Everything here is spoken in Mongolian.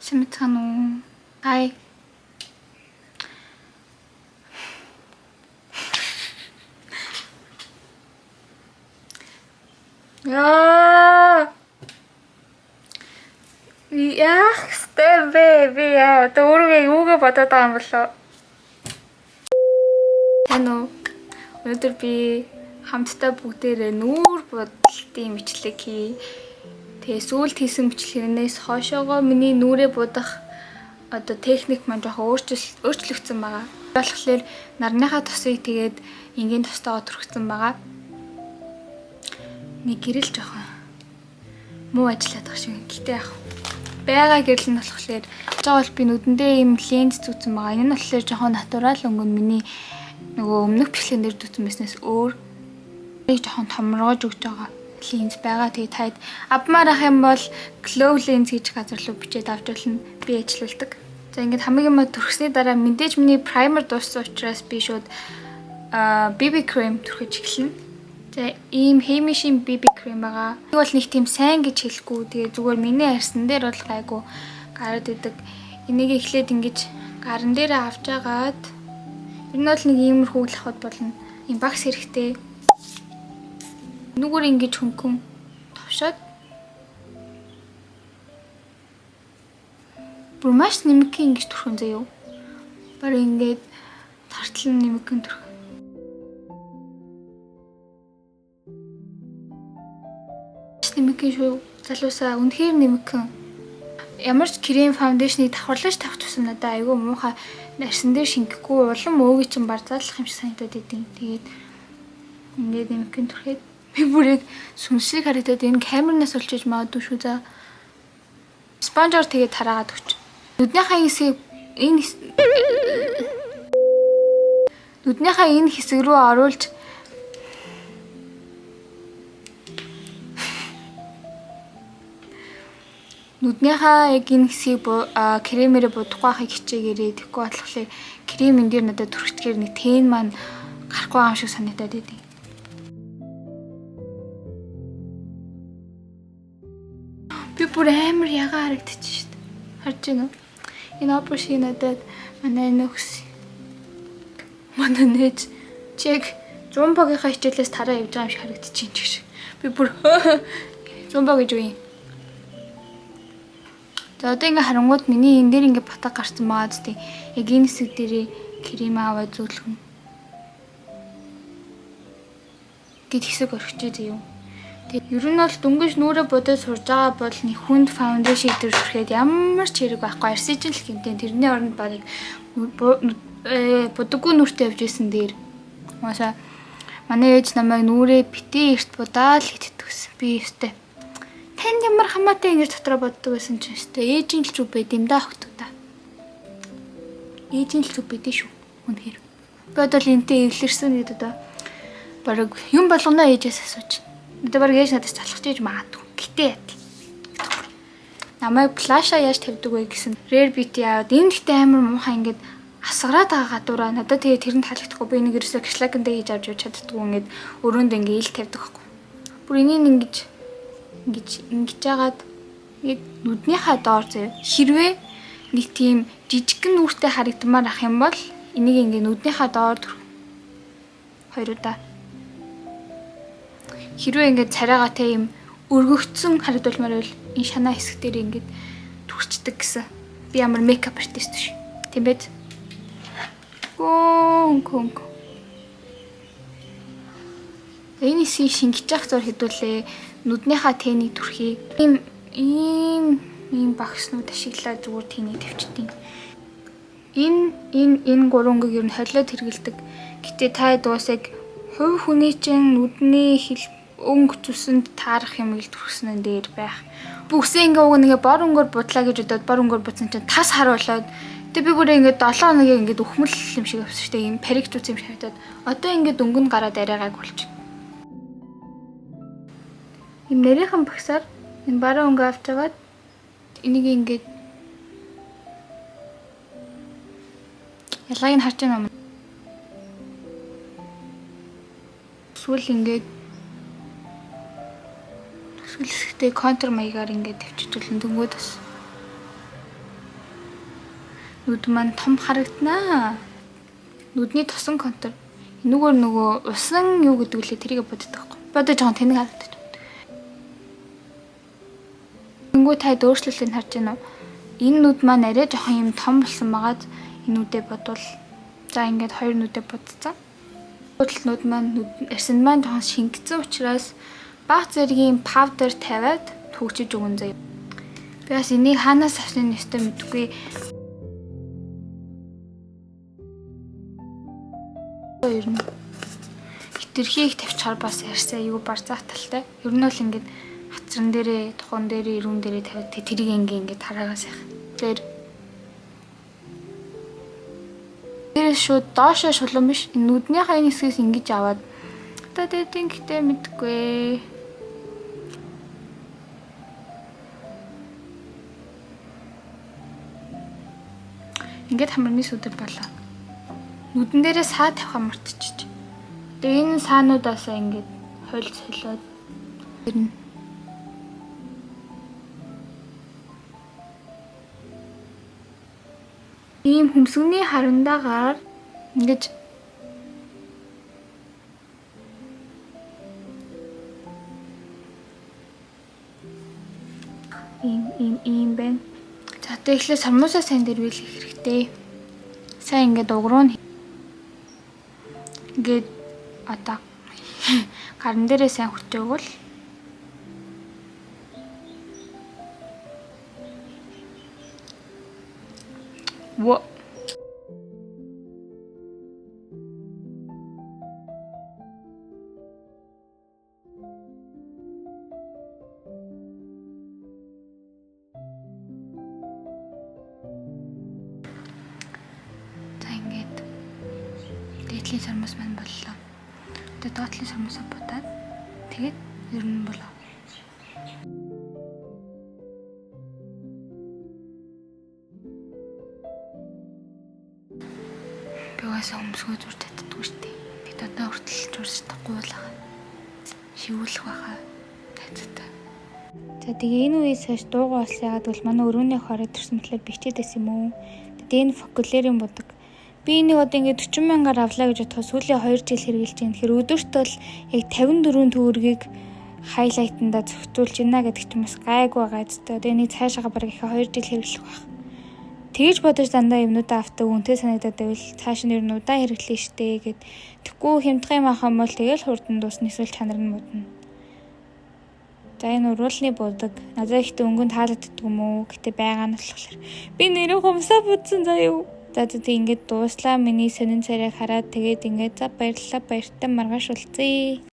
Сайн уу? Хай. Яах вэ би яа өөрийгөө юугээ бодоод байгаа юм болоо. Тань уу? Өнөөдөр би хамтдаа бүгдээрээ нүүр бодлтын мэтлэг хий. Тэгээ сүүлд хийсэн бичлэгнээс хойшоогоо миний нүрээ будах одоо техник маань жоохон өөрчлөгдсөн байгаа. Болохоор нарныхаа тосыг тэгээд энгийн тостойгоо түрхсэн байгаа. Нэг гэрэл жоохон муу ажиллаад байгаа шиг. Гэтэ яах байгаа гэрэл нь болохоор жаавал би нүдэндээ ийм ленз зүүсэн байгаа. Энэ нь болохоор жоохон натурал өнгө миний нөгөө өмнөх бичлэгнэр зүүсэн байснаас өөр нэг жоохон томрогож өгч байгаа ленз байгаа. Тэгээ таад авмаар ах юм бол glow lens гэж газар руу бичээд авч болно. Би ажиллаулдаг. За ингээд хамгийн мод түрхсний дараа мэдээж миний primer дууссан учраас би шууд BB cream түрхэж эхэлнэ. За ийм Heimishийн BB cream байгаа. Нэг бол нэг тийм сайн гэж хэлэхгүй. Тэгээ зүгээр миний арьсан дээр бол гайгүй гараад идэг. Энийг эхлээд ингэж гарн дээр авч агаад ер нь бол нэг иймэрхүү лахад болно. Ийм багс хэрэгтэй. Нүгээр ингэж хөнгөн товшоод бүр маш нэмэгхэн ингэж түрхэн заяа. Бараг ингээд тартал нэмэгхэн түрхэн. Нэмэгхэн шүү. Залуусаа үнэхээр нэмэгхэн. Ямар ч крем фаундейшнийг давхарлаж тавих тусам надад айгүй муухай арьсан дээр шингэхгүй улам өөгийн чинь барзаалах юм шиг санагдаад идэв. Тэгээд ингээд нэмэгхэн түрхэд би бүрийг сүнсийг харагдаад энэ камернаас олчиж магадгүй шүү за. Спонжоор тэгээд тараагаад өгч. Нүднийхээ хэсгийг энэ хэсэг рүү оруулж нүднийхээ яг энэ хэсгийг кремээрээ будахгүй байхыг хичээгээрээ тэгэхгүй болохоор крем энэ дээр надад түрхчихээр нэг тэн маань гарахгүй юм шиг санагдаад идэв. Би бүр амар ягаа харагдчих шүү дээ. Харж байна уу? Энэ опошиг надад манай нөхс манай нээж чек зумбагийнхаа хичээлээс тараа явж байгаа юм шиг харагдчих юм шиг. Би бүр зумбаг гэж үе. За одоо ингээ харангууд миний энэ дээр ингээ батаг гарсан байгаа зү. Яг энэ хэсэг дээрээ крем аваад зөөлгөн. Гэт хэсэг орхичээ заяа. Тэгээд ер нь бол дөнгөж нүрээ бодож сурж байгаа бол нэг хүнд фаундейшн дээр хүрхэд ямар ч хэрэг байхгүй. Арсижин л гэмтэн тэрний оронд барыг будаггүй нүртэй явж исэн дээр. Мааса манай ээж намайг нүрээ битээ эрт будаал гэтдэгсэн. Би өстэй. Танд ямар хамаатай ингэж дотроо боддог байсан ч өстэй. Ээжийн л зүг байд юм да охтуудаа. Ээжийн л зүг байдээ шүү. Үнэхээр. Би одоо л энтэй эвлэрсэн гэдэг одоо бараг юм болгоно ээжээс асууж. Одоо бараг ээж надаас залхаж ээж магадгүй. Гэтээ яа. Намайг плаша яаж тавьдаг вэ гэсэн rare beauty аваад энэ гэхдээ амар муухай ингээд асгараад байгаа гадуураа надад тэгээ тэрэнд таалагдахгүй би нэг ерөөсөө кашлакэндээ хийж авч чаддгүй ингээд өрөөнд ингээд ил тавьдаг байхгүй. Бүр энийг ингэж жагаад яг нүднийхаа доор заяа хэрвээ нэг тийм жижигхэн нүртэй харагдмаар ах юм бол энийг ингээд нүднийхаа доор хоёрудаа хэрвээ ингээд царайгаа те юм өргөгдсөн харагдуулмаар бол энэ шанаа хэсэг дээр ингээд түрчдэг гэсэн. Би ямар мейкап артист биш. Тийм байд. Гон. Энэ хэсгийг шингэж явах зур хэдүүлээ. Нүднийхаа тэнийг түрхий. Ийм багснууд ашиглаад зүгээр тэнийг тавьчдیں۔ Энэ гурван өнгийг ер нь холиод хэрэгэлдэг. Гэтэ та дуусаг хувь хүний чинь нүдний өнгө зүсэнд таарах юм ил түрхсэн дээр байх. Бүгсээ ингээ уг нэгэ бор өнгөөр будлаа гэж бодоод бор өнгөөр буцсан чинь тас харуулаад тэгээ би бүр ингээ 7 хоногийн ингээ өхмөл юм шиг авсан шүү дээ. Ийм парик зүс юм шиг хатаад одоо ингээ дөнгөн гараад арайгааг болчих. Ийм нэрийнхэн багсаар энэ бараа өнгө авч агаад энийг ингээ ялгааг нь харж байна юм. Эсвэл ингээ сүлсгтэй контур маягаар ингээд тавьчихвал дөнгөд бас нүд маань том харагданаа. Нүдний тосон контур. Нөгөө усан юу гэдэг үлээ тэрийг боддог байхгүй. Бодож жоохон тэнэг харагдаж байна. Тэнгүү таад өөрчлөлтийг харж байна уу? Энэ нүд маань арай жоохон юм том болсон байгаад энэ нүдээ бодвол за ингээд хоёр нүдээ бодцсон. Нүд маань арсен маань жоохон шингэсэн учраас баг зэргийн паудер тавиад төгчиж өгөн заяа. Би бас энийг хаанаас авсан нэстэ мэдгүй. Ер нь хитрхи их тавьчихаар бас ярьсан айгүй барзаах талтай. Ер нь бол ингээд хацран дээрээ, тухан дээрээ, ирүүн дээрээ тавиад тэрийг ингээд хараагаас яах. Тэрээс шууд доошоо шулуун биш. Нүднийхээ энэ хэсгээс ингэж аваад одоо дээдийн гэтээ мэдгүй. Ингээд хамрны сүдэр болоо. Нүдэн дээрээ саа тавих мартчих. Тэгээ энэ саануудаасаа ингээд хойлж солиод ирнэ. Ийм хөмсгөний харандаагаар ингэж ийм байна. За тэгэхээр сармуусаа сайн дэрвэлэх хэрэгтэй. Сайн ингээд угруу ингээд одоо гарн дээрээ сайн хүчөөгөл во дээдлийн сармус маань боллоо. Тэгээ доотлын сармусаа бодаад тэгээд ер нь болоо. Би угаасаа өмсгөө зурж чаддаггүй шүү дээ. Бид одоо хүртэл зурж чадахгүй болоо. Шивүүлэх байхаа тайцтай. За тэгээ энэ үеэс хойш дуугаа олсон ягаад гэвэл манай өрөөний хороо төрсөн мэтлээ бичээд байсан юм уу? Тэгээ энэ фокулерийн будаг. Би энийг одоо ингээд 40 мянгаар авлаа гэж бодоход сүүлийн 2 жил хэрэгжилж байна. Тэгэхээр өдөрт бол яг 54 төгрөгийг хайлайтанда зохицуулж байна гэдэг чинь бас гайгүй байгаа зү. Тэгээ нэг цаашаага бараг их 2 жил хэрэглэх байх. Тэгж бодож дандаа юмнуудаа автаа үнтэй санагдаад байвал цааш нь ер нь удаан хэрэглэе штэ гэд. Тэггүй хямдхан юм ахаа бол тэгэл хурдан дуусна эсвэл чанар нь модно. За энэ уруулны будаг. Надад ихтэй өнгөнд таалагддаг юм уу? Гэтэ байгаа нь болохоор би нэрээ хумсаа будсан заяа. За тэгээд ингээд дууслаа миний сонин царайг хараад тэгээд ингээд за баярлалаа баяртай маргааш уулзъя.